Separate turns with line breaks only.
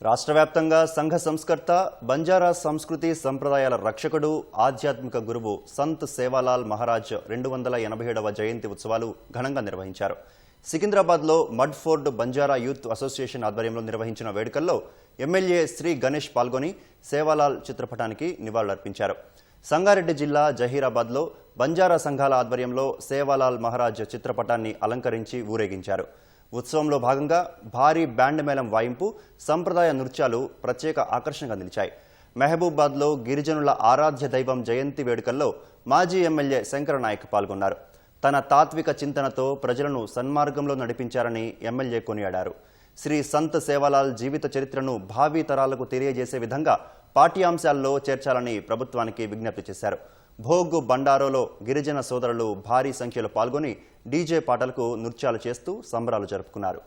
రాష్ట్రవ్యాప్తంగా సంఘ సంస్కర్త బంజారా సంస్కృతి సంప్రదాయాల రక్షకుడు ఆధ్యాత్మిక గురువు సంత్ సేవాలాల్ మహారాజ్ 287వ జయంతి ఉత్సవాలు ఘనంగా నిర్వహించారు. సికింద్రాబాద్లో mud Ford Banjara youth association ఆధ్వర్యంలో నిర్వహించిన వేడుకల్లో ఎమ్మెల్యే శ్రీ గణేష్ పాల్గొని సేవాలాల్ చిత్రపటానికి నివాళులర్పించారు. సంగారెడ్డి జిల్లా జహీరాబాద్లో బంజారా సంఘాల ఆధ్వర్యంలో సేవాలాల్ మహారాజ్ చిత్రపటాన్ని అలంకరించి ఊరేగించారు. ఉత్సవంలో భాగంగా భారీ బ్యాండ్ మేళం వాయింపు, సంప్రదాయ నృత్యాలు ప్రత్యేక ఆకర్షణగా నిలిచాయి. మహబూబాబాద్లో గిరిజనుల ఆరాధ్య దైవం జయంతి వేడుకల్లో మాజీ ఎమ్మెల్యే శంకర నాయక్ పాల్గొన్నారు. తన తాత్విక చింతనతో ప్రజలను సన్మార్గంలో నడిపించారని ఎమ్మెల్యే కొనియాడారు. శ్రీ సంత్ సేవాలాల్ జీవిత చరిత్రను భావి తరాలకు తెలియజేసే విధంగా పాఠ్యాంశాల్లో చేర్చాలని ప్రభుత్వానికి విజ్ఞప్తి చేశారు. భోగ్ బండారోలో గిరిజన సోదరులు భారీ సంఖ్యలో పాల్గొని డీజే పాటలకు నృత్యాలు చేస్తూ సంబరాలు జరుపుకున్నారు.